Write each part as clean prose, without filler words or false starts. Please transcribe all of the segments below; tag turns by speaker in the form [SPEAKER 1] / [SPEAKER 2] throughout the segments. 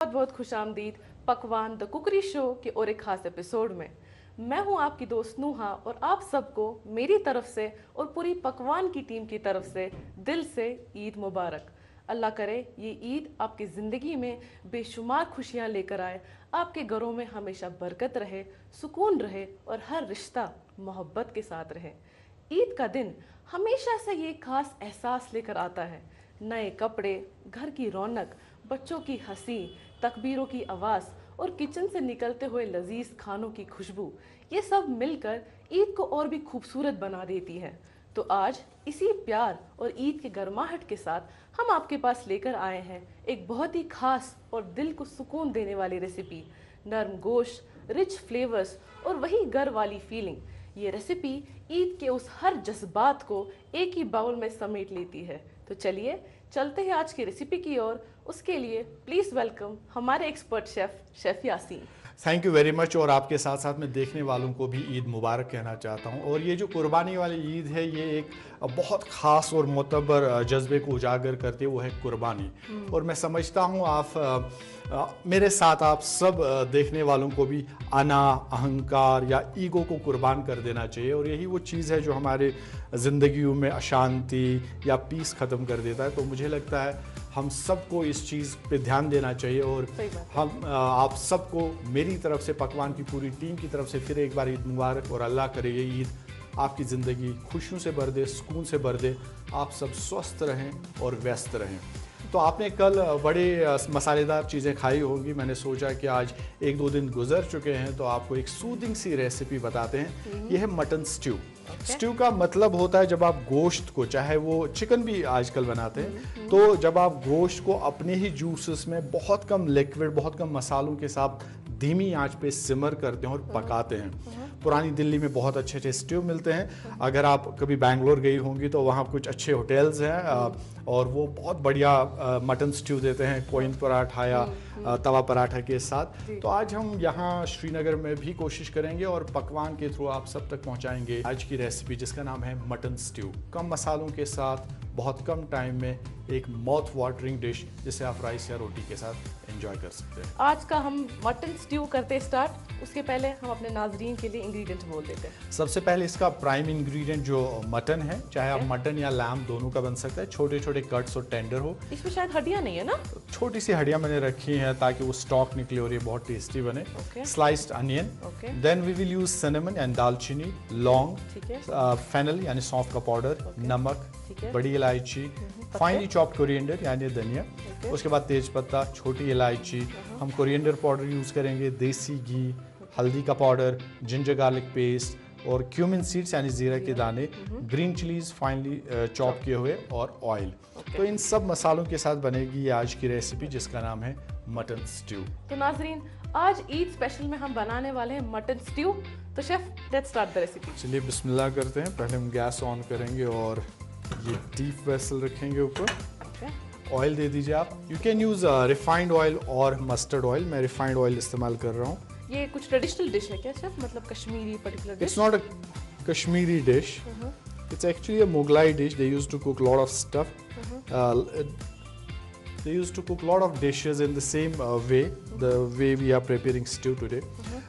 [SPEAKER 1] बहुत बहुत खुशामदीद पकवान द कुकरी शो के और एक खास एपिसोड में। मैं हूं आपकी दोस्त नूहा और आप सबको मेरी तरफ से और पूरी पकवान की टीम की तरफ से दिल से ईद मुबारक। अल्लाह करे ये ईद आपकी ज़िंदगी में बेशुमार खुशियां लेकर आए, आपके घरों में हमेशा बरकत रहे, सुकून रहे और हर रिश्ता मोहब्बत के साथ रहे। ईद का दिन हमेशा से ये खास एहसास लेकर आता है। नए कपड़े, घर की रौनक, बच्चों की हंसी, तकबीरों की आवाज़ और किचन से निकलते हुए लजीज खानों की खुशबू, ये सब मिलकर ईद को और भी खूबसूरत बना देती है। तो आज इसी प्यार और ईद के गर्माहट के साथ हम आपके पास लेकर आए हैं एक बहुत ही खास और दिल को सुकून देने वाली रेसिपी। नरम गोश्त, रिच फ्लेवर्स और वही घर वाली फीलिंग। ये रेसिपी ईद के उस हर जज्बात को एक ही बाउल में समेट लेती है। तो चलिए चलते हैं आज की रेसिपी की ओर। उसके लिए प्लीज़ वेलकम हमारे expert chef Yasin.
[SPEAKER 2] Thank you very much. और आपके साथ साथ मैं देखने वालों को भी ईद मुबारक कहना चाहता हूँ। और ये जो कुर्बानी वाली ईद है, ये एक बहुत ख़ास और मोतबर जज्बे को उजागर करती है, वो है कुर्बानी। और मैं समझता हूँ मेरे साथ आप सब देखने वालों को भी अना, अहंकार या ईगो को कुर्बान कर देना चाहिए। और यही वो चीज़ है जो हमारे ज़िंदगियों में अशांति या पीस ख़त्म कर देता है। तो मुझे लगता है हम सबको इस चीज़ पे ध्यान देना चाहिए। और हम आप सबको मेरी तरफ से, पकवान की पूरी टीम की तरफ से फिर एक बार ईद मुबारक। और अल्लाह करे ये ईद आपकी ज़िंदगी खुशियों से भर दे, सुकून से भर दे, आप सब स्वस्थ रहें और व्यस्त रहें। तो आपने कल बड़े मसालेदार चीज़ें खाई होंगी। मैंने सोचा कि आज एक दो दिन गुजर चुके हैं तो आपको एक सूदिंग सी रेसिपी बताते हैं। ये है मटन स्ट्यू। स्ट्यू का मतलब होता है जब आप गोश्त को, चाहे वो चिकन भी आजकल बनाते हैं, तो जब आप गोश्त को अपने ही जूसेस में बहुत कम लिक्विड, बहुत कम मसालों के साथ धीमी आंच पे सिमर करते हैं और पकाते हैं। पुरानी दिल्ली में बहुत अच्छे अच्छे स्ट्यू मिलते हैं। अगर आप कभी बैंगलोर गई होंगी तो वहाँ कुछ अच्छे होटल्स हैं और वो बहुत बढ़िया मटन स्ट्यू देते हैं, कोइन पराठा या तवा पराठा के साथ। तो आज हम यहाँ श्रीनगर में भी कोशिश करेंगे और पकवान के थ्रू आप सब तक पहुँचाएंगे आज की रेसिपी, जिसका नाम है मटन स्ट्यू। कम मसालों के साथ बहुत कम टाइम में एक माउथ वाटरिंग डिश जिसे आप राइस या रोटी के साथ एंजॉय कर सकते हैं।
[SPEAKER 1] आज का हम मटन स्ट्यू करते स्टार्ट। उसके पहले हम अपने नाजरीन के लिए इंग्रेडिएंट्स बोल देते हैं।
[SPEAKER 2] सबसे पहले इसका प्राइम इंग्रेडिएंट जो मटन है, चाहे आप मटन या लैम दोनों का बन सकता है। छोटे छोटे कट्स और टेंडर हो।
[SPEAKER 1] इसमें शायद हड्डियां नहीं है ना?
[SPEAKER 2] छोटी सी हड्डियां मैंने रखी हैं ताकि वो स्टॉक निकले और ये बहुत टेस्टी बने। Sliced onion, then we will use cinnamon and dalchini, laung, fennel यानी सौंफ का पाउडर, नमक, बड़ी इलायची, फाइनली चॉप्ड कोरिएंडर यानी धनिया, उसके बाद तेज पत्ता, छोटी इलायची, हम कोरिएंडर पाउडर यूज करेंगे, देसी घी, हल्दी का पाउडर, जिंजर गार्लिक पेस्ट और क्यूमिन सीड्स यानी जीरा के दाने, ग्रीन चिलीज फाइनली चॉप किए हुए और ऑयल। तो इन सब मसालों के साथ बनेगी ये आज की रेसिपी, जिसका नाम है मटन स्ट्यू।
[SPEAKER 1] तो नाजरीन, आज ईद स्पेशल में हम बनाने वाले हैं मटन स्ट्यू। तो chef, let's start the recipe.
[SPEAKER 2] चलिए बिस्मिल्लाह करते हैं। पहले हम गैस ऑन करेंगे और ये डीप वेसल रखेंगे ऊपर। ऑयल दे दीजिए आप। You can use refined oil और मस्टर्ड ऑयल। मैं रिफाइंड ऑयल इस्तेमाल कर रहा हूँ।
[SPEAKER 1] ये कुछ ट्रेडिशनल डिश है क्या शेफ? मतलब Kashmiri particular dish?
[SPEAKER 2] It's not a Kashmiri dish, it's actually a Mughlai dish. They used to cook a lot of stuff. They used to cook a lot of dishes in the same way, the way we are preparing stew today.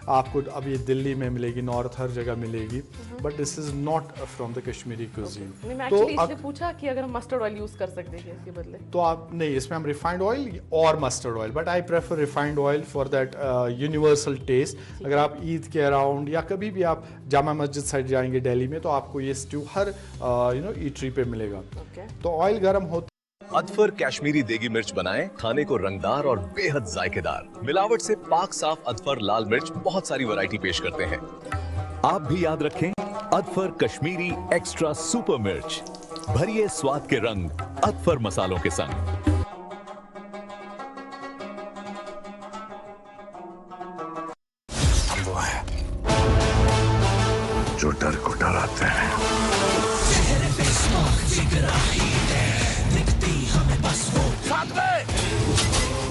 [SPEAKER 2] आपको अब ये दिल्ली में मिलेगी, north हर जगह मिलेगी, but this is not from the Kashmiri cuisine.
[SPEAKER 1] मैं actually इसलिए पूछा कि अगर हम मस्टर्ड ऑयल यूज कर सकते हैं इसके बदले।
[SPEAKER 2] तो आप नहीं, इसमें हम रिफाइंड ऑयल और mustard oil, but I prefer refined oil for that universal taste. अगर आप ईद के अराउंड या कभी भी आप जामा मस्जिद साइड जाएंगे दिल्ली में, तो आपको ये स्ट्यू हर ईटरी पे मिलेगा। तो ऑयल गर्म होता
[SPEAKER 3] अदफर कश्मीरी देगी मिर्च बनाएं खाने को रंगदार और बेहद जायकेदार। मिलावट से पाक साफ अदफर लाल मिर्च बहुत सारी वैरायटी पेश करते हैं। आप भी याद रखें, अदफर कश्मीरी एक्स्ट्रा सुपर मिर्च, भरिए स्वाद के रंग अदफर मसालों के संग।
[SPEAKER 4] वो है जो डर को डराते हैं।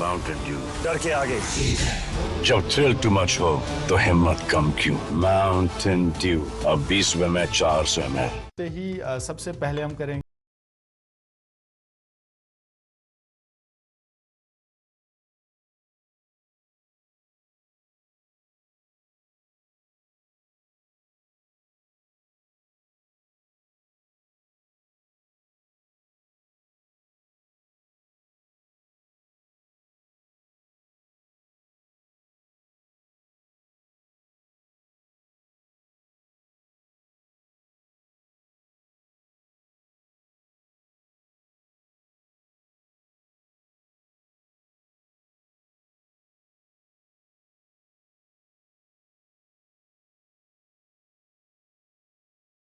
[SPEAKER 4] माउंटेन ड्यू, डर के आगे। जब थ्रिल टू मच हो तो हिम्मत कम क्यों। माउंटेन ड्यू अब 20 में 400 ml।
[SPEAKER 2] ही सबसे पहले हम करेंगे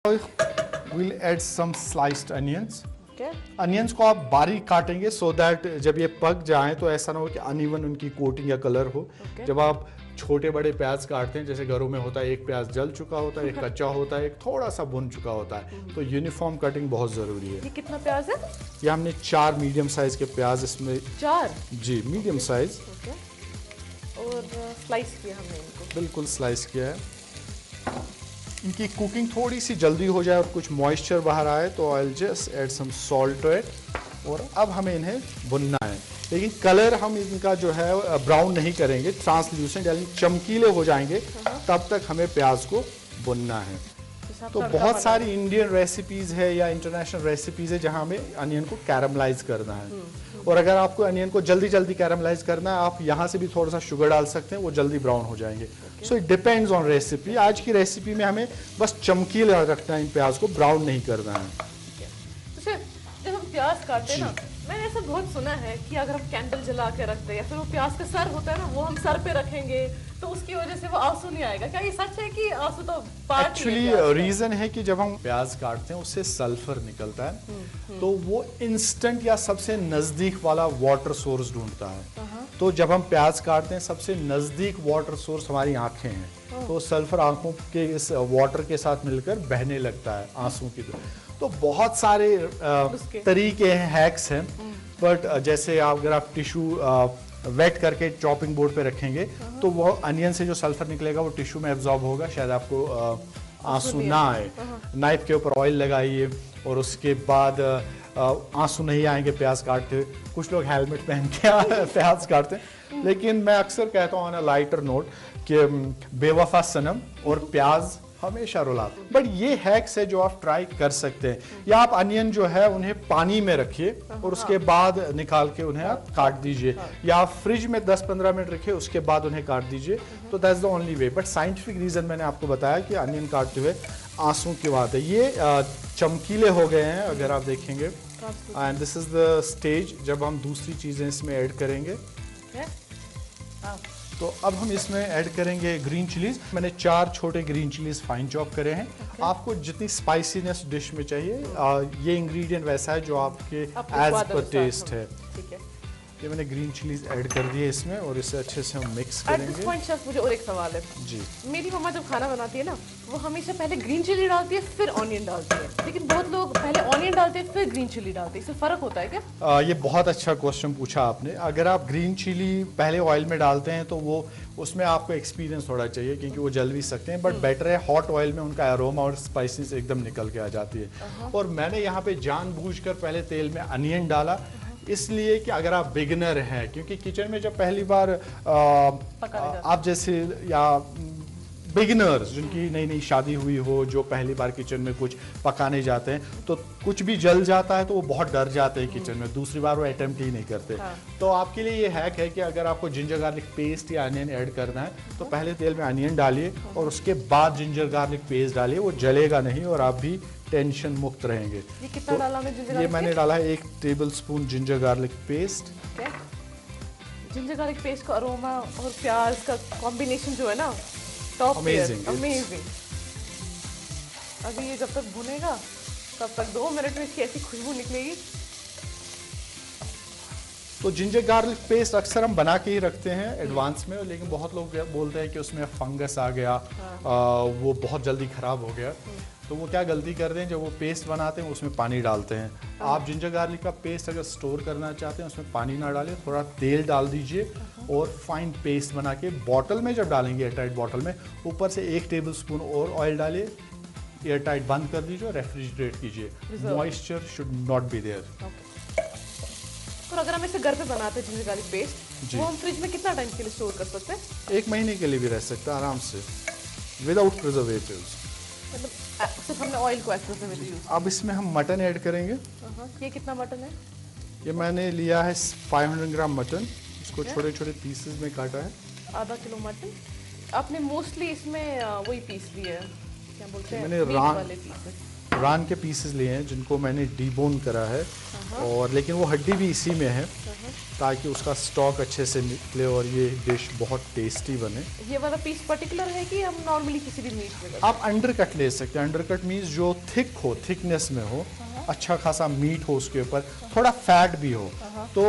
[SPEAKER 2] We'll add some sliced onions.
[SPEAKER 1] Okay
[SPEAKER 2] onions को आप बारीक काटेंगे सो दैट जब ये पक जाएं तो ऐसा ना हो कि अनइवन उनकी कोटिंग या कलर हो।
[SPEAKER 1] Okay.
[SPEAKER 2] जब आप छोटे बड़े प्याज काटते हैं, जैसे घरों में होता है, एक प्याज जल चुका होता है, एक कच्चा होता है, एक थोड़ा सा भुन चुका होता है, तो यूनिफॉर्म कटिंग बहुत ज़रूरी है।
[SPEAKER 1] ये कितना प्याज है?
[SPEAKER 2] ये हमने 4 मीडियम साइज के प्याज इसमें,
[SPEAKER 1] 4
[SPEAKER 2] जी मीडियम साइज,
[SPEAKER 1] ओके और स्लाइस किया हमने इनको।
[SPEAKER 2] बिल्कुल स्लाइस किया है। इनकी कुकिंग थोड़ी सी जल्दी हो जाए और कुछ मॉइस्चर बाहर आए तो I will just add some salt to it. और अब हमें इन्हें भुनना है, लेकिन कलर हम इनका जो है ब्राउन नहीं करेंगे, ट्रांसल्यूसेंट यानी चमकीले हो जाएंगे तब तक हमें प्याज को भुनना है। तो बहुत सारी इंडियन रेसिपीज़ है या इंटरनेशनल रेसिपीज़ है जहाँ हमें अनियन को कैरमलाइज करना है। और अगर आपको अनियन को जल्दी जल्दी कैरमलाइज करना है, आप यहाँ से भी थोड़ा सा शुगर डाल सकते हैं, वो जल्दी ब्राउन हो जाएंगे। So it depends on recipe. आज की रेसिपी में हमें बस चमकीला रखना है, इन प्याज को ब्राउन नहीं करना है।
[SPEAKER 1] तो शेफ, जब हम प्याज काटते हैं ना, मैंने ऐसा बहुत सुना है कि अगर हम कैंडल जला के रखते हैं या फिर वो प्याज का सर होता है ना, वो हम सर पे रखेंगे तो उसकी वजह से वो आंसू नहीं आएगा। क्या ये सच है कि आंसू तो पार्ट
[SPEAKER 2] एक्चुअली रीजन है कि जब हम प्याज काटते हैं उससे सल्फर निकलता है, तो वो इंस्टेंट या सबसे नजदीक वाला वाटर सोर्स ढूंढता है। तो जब हम प्याज काटते हैं, सबसे नजदीक वाटर सोर्स हमारी आंखें हैं, तो सल्फर आंखों के इस वाटर के साथ मिलकर बहने लगता है आंसू की तरह। तो बहुत सारे तरीके हैं, हैक्स हैं, बट जैसे अगर आप टिश्यू वेट करके चॉपिंग बोर्ड पे रखेंगे तो वो अनियन से जो सल्फर निकलेगा वो टिश्यू में एब्जॉर्ब होगा, शायद आपको आंसू ना आए। नाइफ के ऊपर ऑयल लगाइए और उसके बाद आंसू नहीं आएंगे प्याज काटते। कुछ लोग हेलमेट पहन के प्याज काटते हैं, लेकिन मैं अक्सर कहता हूँ ऑन अ लाइटर नोट कि बेवफा सनम और प्याज हमेशा रुलाते। बट ये हैक्स है जो आप ट्राई कर सकते हैं। या आप अनियन जो है उन्हें पानी में रखिए और उसके बाद निकाल के उन्हें आप काट दीजिए, या आप फ्रिज में 10-15 मिनट रखिए, उसके बाद उन्हें काट दीजिए। तो that's the only way. But scientific reason मैंने आपको बताया कि अनियन काटते हुए आंसू की बात है। ये चमकीले हो गए हैं अगर आप देखेंगे, and this is the stage जब हम दूसरी चीजें इसमें ऐड करेंगे। तो अब हम इसमें ऐड करेंगे ग्रीन चिलीज। मैंने 4 छोटे ग्रीन चिलीज फाइन चॉप करे हैं। आपको जितनी स्पाइसीनेस डिश में चाहिए, ये इंग्रेडिएंट वैसा है जो आपके एज पर टेस्ट है।
[SPEAKER 1] ठीक है,
[SPEAKER 2] ये मैंने ग्रीन चिलीज ऐड कर दिए इसमें और इसे अच्छे से हम मिक्स
[SPEAKER 1] एट दिस
[SPEAKER 2] करेंगे।
[SPEAKER 1] पॉइंट शेफ मुझे और एक सवाल है
[SPEAKER 2] जी,
[SPEAKER 1] मेरी मम्मा जब खाना बनाती है ना, वो हमेशा पहले ग्रीन चिली डालती है फिर ऑनियन डालती है, लेकिन बहुत लोग पहले ऑनियन डालते हैं फिर ग्रीन चिली डालते हैं। इससे फर्क होता है क्या?
[SPEAKER 2] ये बहुत अच्छा क्वेश्चन पूछा आपने। अगर आप ग्रीन चिली पहले ऑयल में डालते हैं तो वो उसमें आपको एक्सपीरियंस थोड़ा चाहिए, क्योंकि वो जल भी सकते हैं, बट बेटर है हॉट ऑयल में उनका अरोमा और स्पाइसेस एकदम निकल के आ जाती है। और मैंने यहाँ पे जानबूझकर पहले तेल में अनियन डाला, इसलिए कि अगर आप बिगिनर हैं, क्योंकि किचन में जब पहली बार आप जैसे या बिगिनर्स जिनकी नई नई शादी हुई हो, जो पहली बार किचन में कुछ पकाने जाते हैं, तो कुछ भी जल जाता है तो वो बहुत डर जाते हैं किचन में, दूसरी बार वो अटेम्प्ट ही नहीं करते। तो आपके लिए ये हैक है कि अगर आपको जिंजर गार्लिक पेस्ट या अनियन ऐड करना है तो पहले तेल में अनियन डालिए और उसके बाद जिंजर गार्लिक पेस्ट डालिए, वो जलेगा नहीं और आप भी टेंशन मुक्त रहेंगे।
[SPEAKER 1] ये कितना डाला हमने जिंजर
[SPEAKER 2] ये
[SPEAKER 1] गार्लिक
[SPEAKER 2] मैंने डाला है 1 tablespoon ginger garlic paste.
[SPEAKER 1] Ginger garlic paste का अरोमा और प्याज का कॉम्बिनेशन जो है ना, टॉप
[SPEAKER 2] Amazing,
[SPEAKER 1] अमेजिंग। अभी ये जब तक भुनेगा तब तक 2 मिनट में इसकी ऐसी खुशबू निकलेगी।
[SPEAKER 2] तो जिंजर गार्लिक पेस्ट अक्सर हम बना के ही रखते हैं एडवांस में, लेकिन बहुत लोग बोलते हैं कि उसमें फंगस आ गया, वो बहुत जल्दी खराब हो गया। तो वो क्या गलती करते हैं, जब वो पेस्ट बनाते हैं उसमें पानी डालते हैं। आप जिंजर गार्लिक का पेस्ट अगर स्टोर करना चाहते हैं उसमें पानी ना डालें, थोड़ा तेल डाल दीजिए और फाइन पेस्ट बना के बॉटल में जब डालेंगे, एयरटाइट बॉटल में, ऊपर से 1 टेबलस्पून और ऑयल डालिए, एयरटाइट बंद कर दीजिए और रेफ्रिजरेट कीजिए। Moisture should not be there.
[SPEAKER 1] और अगर हम इसे घर पे बनाते हैं जिंजर गार्लिक पेस्ट, वो हम फ्रिज में कितना टाइम के लिए स्टोर कर सकते हैं?
[SPEAKER 2] 1 महीने के लिए भी रह सकता है आराम से, विदाउट प्रिजर्वेटिव्स।
[SPEAKER 1] मतलब सिर्फ हमने ऑयल को एक्सेस में यूज।
[SPEAKER 2] अब इसमें हम मटन ऐड करेंगे।
[SPEAKER 1] ये कितना मटन है?
[SPEAKER 2] ये मैंने लिया है 500 ग्राम मटन, इसको छोटे छोटे पीसेस में काटा है।
[SPEAKER 1] आधा किलो मटन। आपने मोस्टली इसमें वही पीस लिए हैं, क्या बोलते हैं,
[SPEAKER 2] मैंने
[SPEAKER 1] मीट वाले पीसेस,
[SPEAKER 2] रान के पीसेस लिए हैं जिनको मैंने डीबोन करा है, और लेकिन वो हड्डी भी इसी में है। ताकि उसका स्टॉक अच्छे से निकले और ये डिश बहुत टेस्टी बने।
[SPEAKER 1] ये वाला पीस पर्टिकुलर है कि हम नॉर्मली किसी भी मीट में
[SPEAKER 2] आप अंडरकट ले सकते हैं। अंडरकट मीन्स जो थिक हो, थिकनेस में हो, अच्छा खासा मीट हो उसके ऊपर, थोड़ा फैट भी हो। तो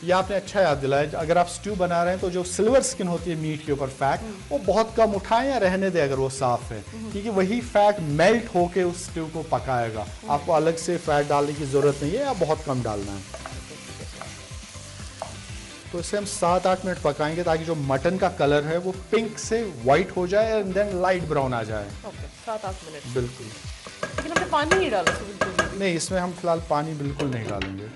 [SPEAKER 2] ये आपने अच्छा याद दिलाया, अगर आप स्ट्यू बना रहे हैं तो जो सिल्वर स्किन होती है मीट के ऊपर फैट, वो बहुत कम उठाएं या रहने दें अगर वो साफ है, क्योंकि वही फैट मेल्ट होके उस स्ट्यू को पकाएगा। आपको अलग से फैट डालने की जरूरत नहीं है, या बहुत कम डालना है। तो इसे हम 7-8 मिनट पकाएंगे ताकि जो मटन का कलर है वो पिंक से वाइट हो जाए एंड देन लाइट ब्राउन आ जाए।
[SPEAKER 1] Okay, 7-8 minute.
[SPEAKER 2] बिल्कुल।
[SPEAKER 1] लेकिन हमने पानी नहीं डाला बिल्कुल भी।
[SPEAKER 2] नहीं, इसमें हम फिलहाल पानी बिल्कुल नहीं डालेंगे।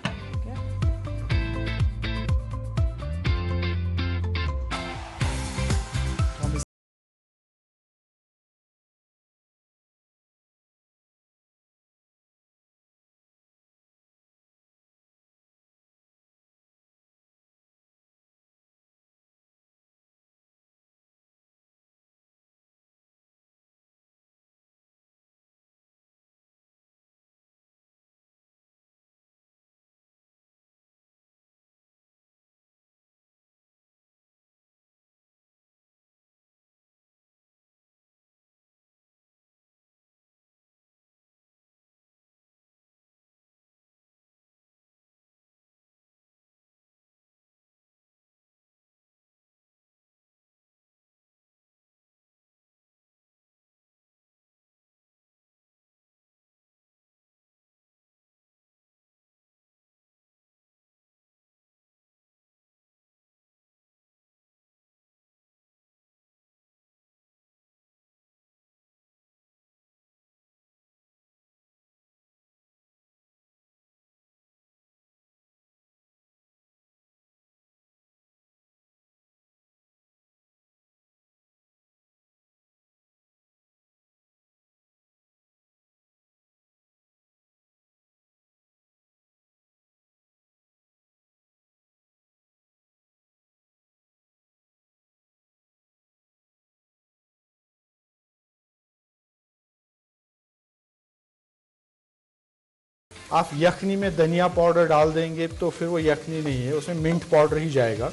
[SPEAKER 2] आप यखनी में धनिया पाउडर डाल देंगे तो फिर वो यखनी नहीं है, उसमें मिंट पाउडर ही जाएगा।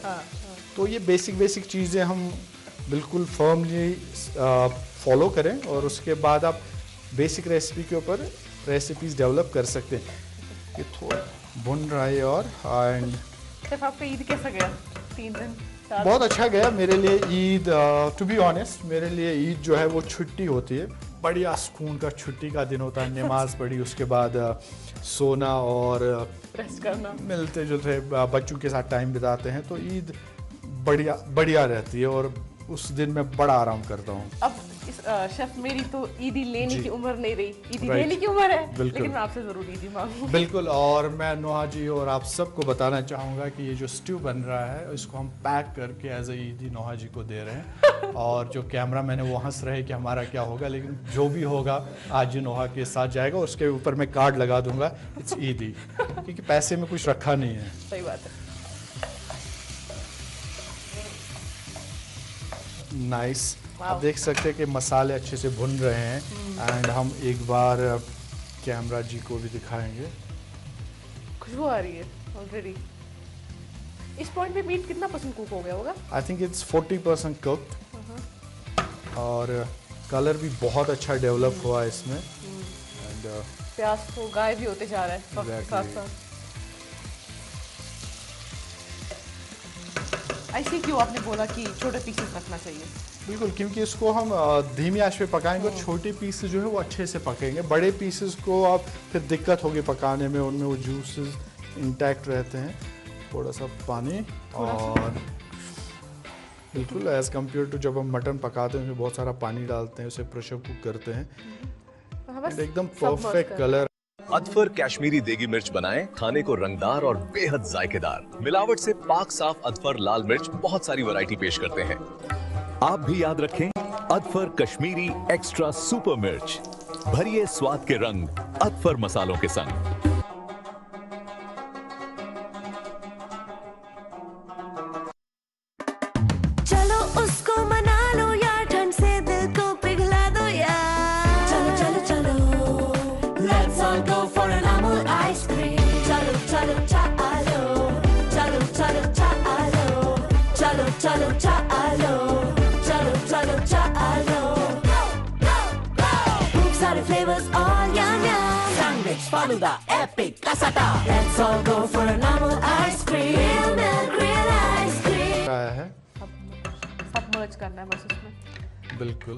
[SPEAKER 2] तो ये बेसिक चीज़ें हम बिल्कुल फर्मली फॉलो करें और उसके बाद आप बेसिक रेसिपी के ऊपर रेसिपीज डेवलप कर सकते हैं। ये थोड़ा भुन रहा है और एंड
[SPEAKER 1] सिर्फ आपका ईद कैसा गया? 3 दिन
[SPEAKER 2] बहुत अच्छा गया मेरे लिए ईद। टू बी ऑनेस्ट, मेरे लिए ईद जो है वो छुट्टी होती है, बढ़िया सुकून का छुट्टी का दिन होता है। नमाज पढ़ी, उसके बाद सोना और
[SPEAKER 1] रेस्ट करना,
[SPEAKER 2] मिलते जुलते बच्चों के साथ टाइम बिताते हैं, तो ईद बढ़िया रहती है और उस दिन मैं बड़ा आराम करता हूँ।
[SPEAKER 1] अब इस शेफ मेरी तो ईदी लेने की उम्र नहीं रही, ईदी देने की उम्र है, लेकिन मैं आपसे जरूर ईदी मांगूंगा।
[SPEAKER 2] बिल्कुल। और मैं नोहा जी और आप सबको बताना चाहूँगा कि ये जो स्ट्यू बन रहा है इसको हम पैक करके एज ए ईदी नोहा जी को दे रहे हैं। और जो कैमरा मैंने वो हंस रहे कि हमारा क्या होगा, लेकिन जो भी होगा आज ही नोहा के साथ जाएगा, उसके ऊपर मैं कार्ड लगा दूंगा इट्स ईदी, क्योंकि पैसे में कुछ रखा नहीं है।
[SPEAKER 1] सही बात है।
[SPEAKER 2] नाइस। आप देख सकते हैं कि मसाले अच्छे से भुन रहे हैं एंड हम एक बार कैमरा जी को भी दिखाएंगे।
[SPEAKER 1] खुशबू आ रही है ऑलरेडी। इस पॉइंट पे मीट कितना % कुक हो गया होगा?
[SPEAKER 2] आई थिंक इट्स 40% कुक्ड और कलर भी बहुत अच्छा डेवलप हुआ है इसमें एंड
[SPEAKER 1] प्याज तो गायब भी होते जा रहा है वक्त के साथ साथ। ऐसे क्यों आपने बोला कि छोटे पीसेस रखना चाहिए?
[SPEAKER 2] बिल्कुल, क्योंकि इसको हम धीमी आंच पे पकाएंगे और छोटे पीसेस जो है वो अच्छे से पकेंगे। बड़े पीसेस को आप फिर दिक्कत होगी पकाने में, उनमें वो जूसेस इंटैक्ट रहते हैं। थोड़ा सा पानी और बिल्कुल एज कम्पेयर टू जब हम मटन पकाते हैं उसमें बहुत सारा पानी डालते हैं, उसे प्रेशर कुक करते हैं, एकदम परफेक्ट कलर।
[SPEAKER 3] अदफर कश्मीरी देगी मिर्च बनाएं खाने को रंगदार और बेहद जायकेदार। मिलावट से पाक साफ अदफर लाल मिर्च बहुत सारी वैरायटी पेश करते हैं। आप भी याद रखें, अदफर कश्मीरी एक्स्ट्रा सुपर मिर्च, भरिए स्वाद के रंग अदफर मसालों के संग।
[SPEAKER 5] चलो उसको मना लो यार, ठंड से दिल को पिघला दो यार। चलो चलो चलो, let's all go for an Amul ice cream. चलो चलो चलो, चलो चलो
[SPEAKER 6] Faluda, epic, casata.
[SPEAKER 5] Let's all go for a normal ice cream. Real milk, real ice cream.
[SPEAKER 2] आया है
[SPEAKER 1] सब मर्ज करना है बस उसमें।
[SPEAKER 2] बिल्कुल।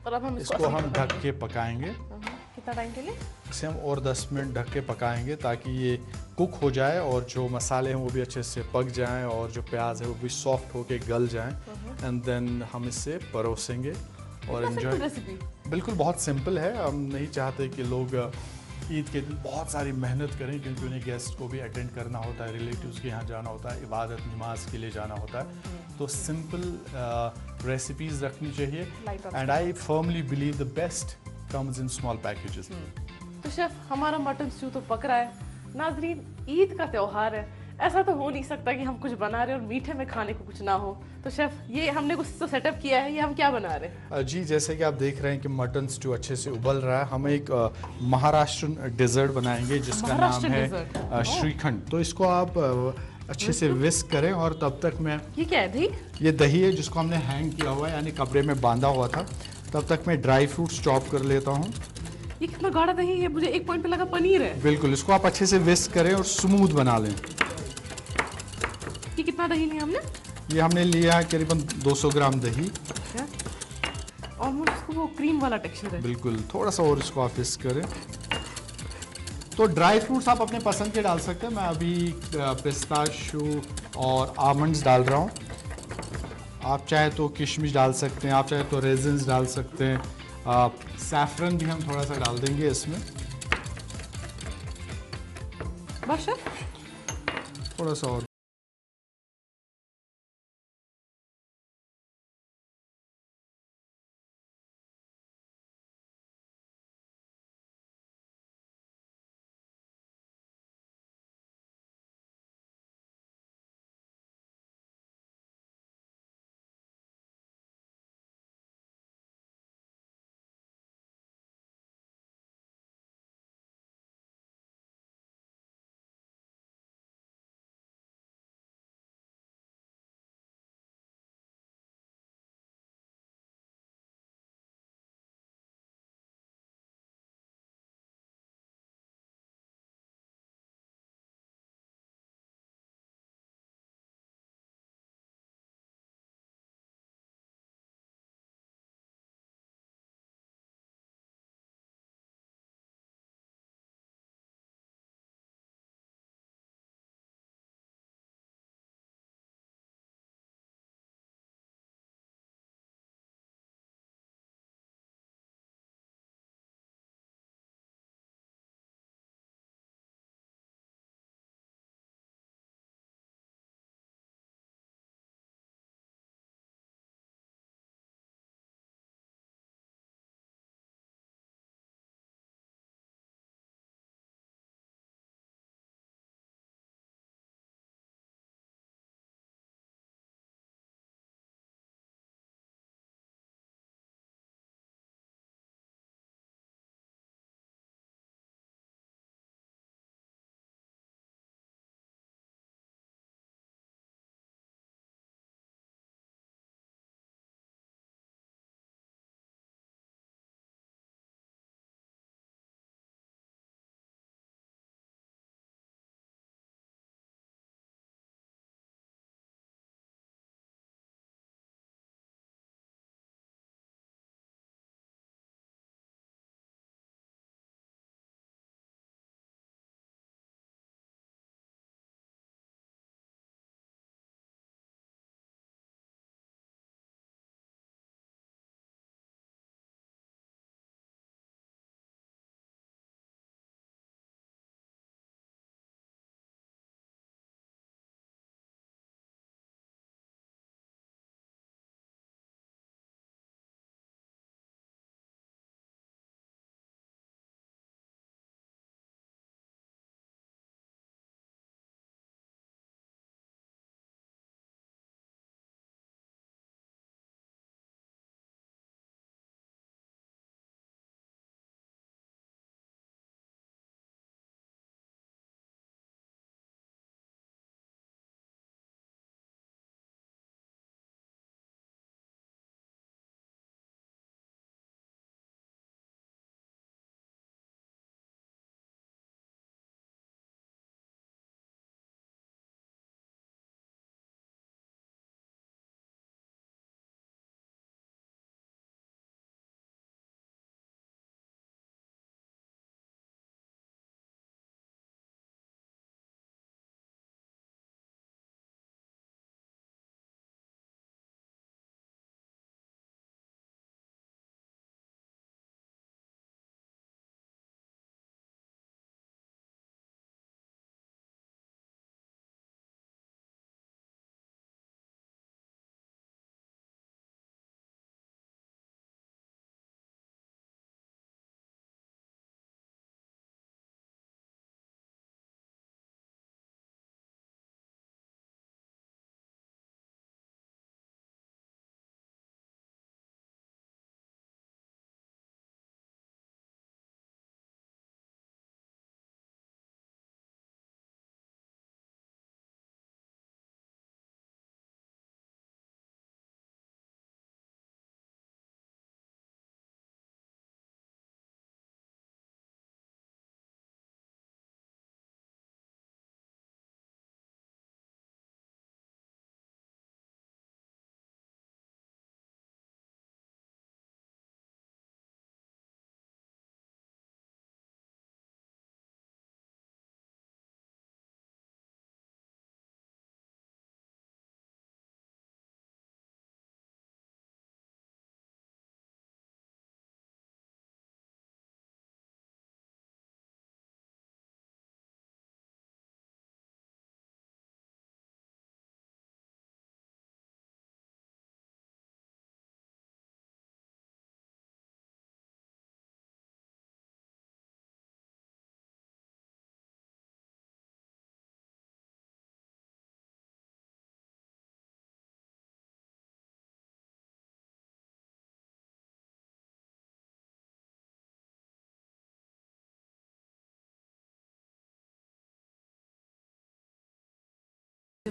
[SPEAKER 1] और अब हम
[SPEAKER 2] इसको हम ढक के पकाएंगे।
[SPEAKER 1] कितना टाइम के लिए?
[SPEAKER 2] इसे हम और 10 मिनट ढक के पकाएंगे ताकि ये कुक हो जाए और जो मसाले हैं वो भी अच्छे से पक जाएं और जो प्याज है वो भी सॉफ्ट होके गल जाएं। एंड देन हम इसे परोसेंगे और एंजॉय।
[SPEAKER 1] रेसिपी
[SPEAKER 2] बिल्कुल बहुत सिंपल है। हम नहीं चाहते कि लोग ईद के दिन बहुत सारी मेहनत करें क्योंकि उन्हें गेस्ट को भी अटेंड करना होता है, रिलेटिव्स के यहाँ जाना होता है, इबादत नमाज के लिए जाना होता है। तो सिंपल रेसिपीज़ रखनी चाहिए। And I firmly believe the best comes in small packages.
[SPEAKER 1] तो शेफ हमारा मटन स्टू तो पक रहा है। नाजरीन, ईद का त्यौहार है, ऐसा तो हो नहीं सकता कि हम कुछ बना रहे और मीठे में खाने को कुछ ना हो। तो शेफ ये हमने कुछ तो सेटअप किया है, ये हम क्या बना रहे हैं?
[SPEAKER 2] जी जैसे कि आप देख रहे हैं कि मटन स्टू अच्छे से उबल रहा है। हम एक महाराष्ट्रन डेजर्ट बनाएंगे जिसका नाम
[SPEAKER 1] महाराष्ट्रन
[SPEAKER 2] है
[SPEAKER 1] डेजर्ट।
[SPEAKER 2] श्रीखंड। तो इसको आप अच्छे से विस्क करें और तब तक मैं
[SPEAKER 1] ये क्या है? दही?
[SPEAKER 2] ये दही है जिसको हमने हैंग किया हुआ है यानी कपड़े में बांधा हुआ था। तब तक मैं ड्राई फ्रूट्स चॉप कर लेता हूँ।
[SPEAKER 1] ये कितना गाढ़ा दही है, मुझे एक पॉइंट पे लगा पनीर है।
[SPEAKER 2] बिल्कुल, इसको आप अच्छे से विस्क करें और स्मूथ बना लें।
[SPEAKER 1] ये कितना दही लिया हमने?
[SPEAKER 2] ये हमने लिया है करीबन 200 ग्राम दही।
[SPEAKER 1] ऑलमोस्ट वो क्रीम वाला टेक्सचर है।
[SPEAKER 2] बिल्कुल, थोड़ा सा और इसको आप विस्क करें। तो ड्राई फ्रूट्स आप अपने पसंद के डाल सकते हैं। मैं अभी पिस्ताशू और आमंड्स डाल रहा हूँ। आप चाहे तो किशमिश डाल सकते हैं, आप चाहे तो रेजिन्स डाल सकते हैं। सैफरन भी हम थोड़ा सा डाल देंगे इसमें,
[SPEAKER 1] बस शेफ?
[SPEAKER 2] थोड़ा सा और।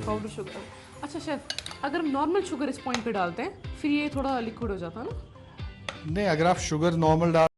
[SPEAKER 1] Powder sugar. अच्छा शेफ, अगर हम नॉर्मल शुगर इस पॉइंट पे डालते हैं फिर ये थोड़ा लिक्विड हो जाता है ना?
[SPEAKER 2] नहीं, अगर आप शुगर नॉर्मल डाल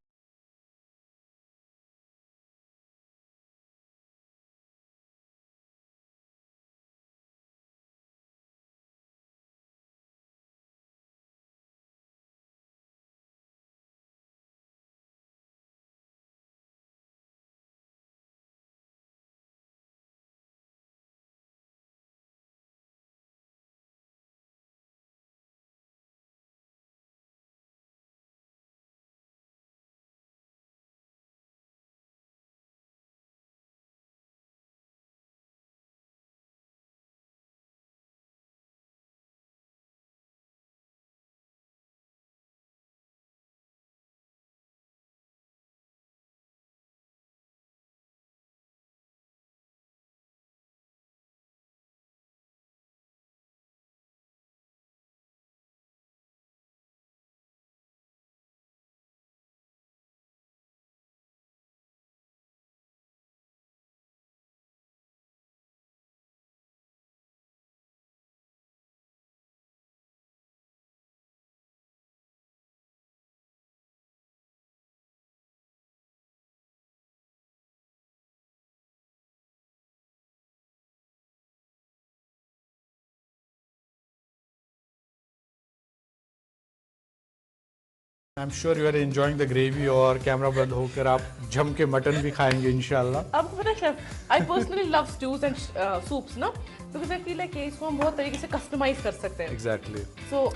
[SPEAKER 2] I am sure you are enjoying the gravy और कैमरा बंद होकर आप जम के मटन भी खाएंगे इंशाल्लाह।
[SPEAKER 1] आपको पता है chef, I personally love stooge and soups ना, बिकॉज आई फील लाइक इसको हम बहुत तरीके से कस्टमाइज कर सकते हैं।
[SPEAKER 2] Exactly.
[SPEAKER 1] So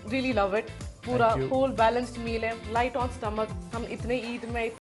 [SPEAKER 1] really love it. पूरा
[SPEAKER 2] Thank you.
[SPEAKER 1] होल बैलेंस्ड मील है, लाइट ऑन स्टमक। हम इतने ईद में